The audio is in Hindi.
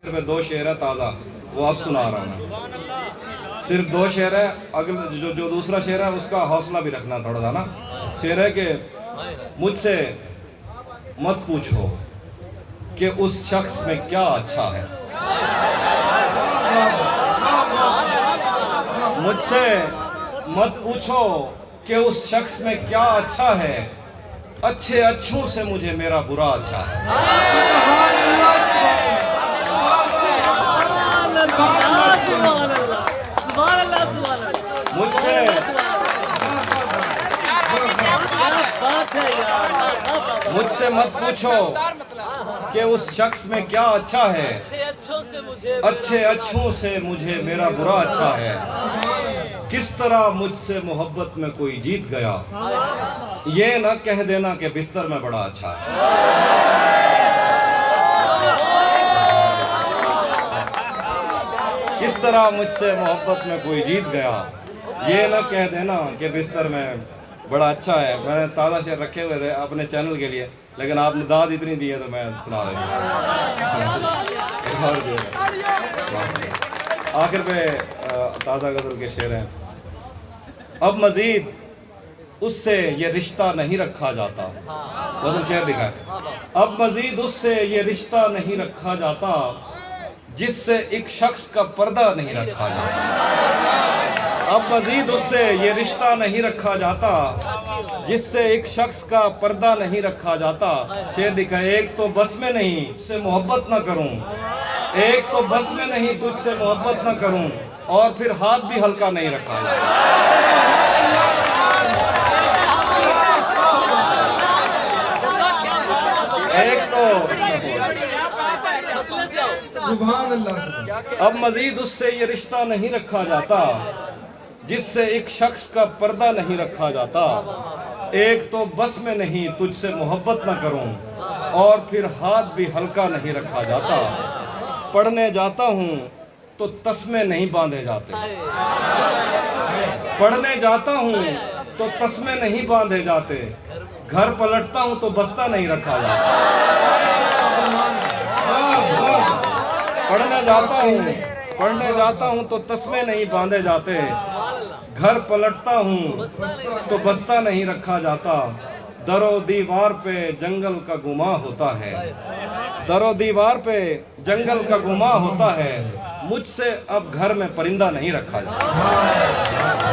पे दो शेर है ताज़ा, वो अब सुना रहा हूँ मैं। सिर्फ दो शेर है, अगले जो दूसरा शेर है उसका हौसला भी रखना थोड़ा सा ना। शेर है कि मुझसे मत पूछो कि उस शख्स में क्या अच्छा है, मुझसे मत पूछो कि उस शख्स में क्या अच्छा है, अच्छे अच्छों से मुझे मेरा बुरा अच्छा है। मुझसे मुझसे मत पूछो कि उस शख्स में क्या अच्छा है, अच्छे अच्छों से मुझे मेरा बुरा अच्छा है। किस तरह मुझसे मोहब्बत में कोई जीत गया, ये न कह देना कि बिस्तर में बड़ा अच्छा है। किस तरह मुझसे मोहब्बत में कोई जीत गया, ये न कह देना कि बिस्तर में बड़ा अच्छा है। मैंने ताज़ा शेर रखे हुए थे अपने चैनल के लिए, लेकिन आपने दाद इतनी दी है तो मैं सुना रहा हूँ। आखिर पे ताज़ा गज़ल के शेर हैं। अब मज़ीद उससे ये रिश्ता नहीं रखा जाता, गज़ल शेर लिखा है। अब मज़ीद उससे ये रिश्ता नहीं रखा जाता, जिससे एक शख्स का पर्दा नहीं रखा जाता। अब मज़ीद उससे ये रिश्ता नहीं रखा जाता, जिससे एक शख्स का पर्दा नहीं रखा जाता। शेर लिखा है, एक तो बस में नहीं तुझसे मोहब्बत न करूं, एक तो बस में नहीं तुझसे मोहब्बत न करूं, और फिर हाथ भी हल्का नहीं रखा जाता। एक तो सुभान अल्लाह। अब मजीद उससे ये रिश्ता नहीं रखा जाता, जिससे एक शख्स का पर्दा नहीं रखा जाता। एक तो बस में नहीं तुझसे मोहब्बत न करूं, और फिर हाथ भी हल्का नहीं रखा जाता। पढ़ने जाता हूं तो तस्मे नहीं बांधे जाते, पढ़ने जाता हूं तो तस्मे नहीं बांधे जाते, घर पलटता हूं तो बस्ता नहीं रखा जाता। पढ़ने जाता हूं तो तस्मे नहीं बांधे जाते, घर पलटता हूं तो बस्ता नहीं रखा जाता। दरो दीवार पे जंगल का गुमा होता है, दरो दीवार पे जंगल का गुमा होता है, मुझसे अब घर में परिंदा नहीं रखा जाता।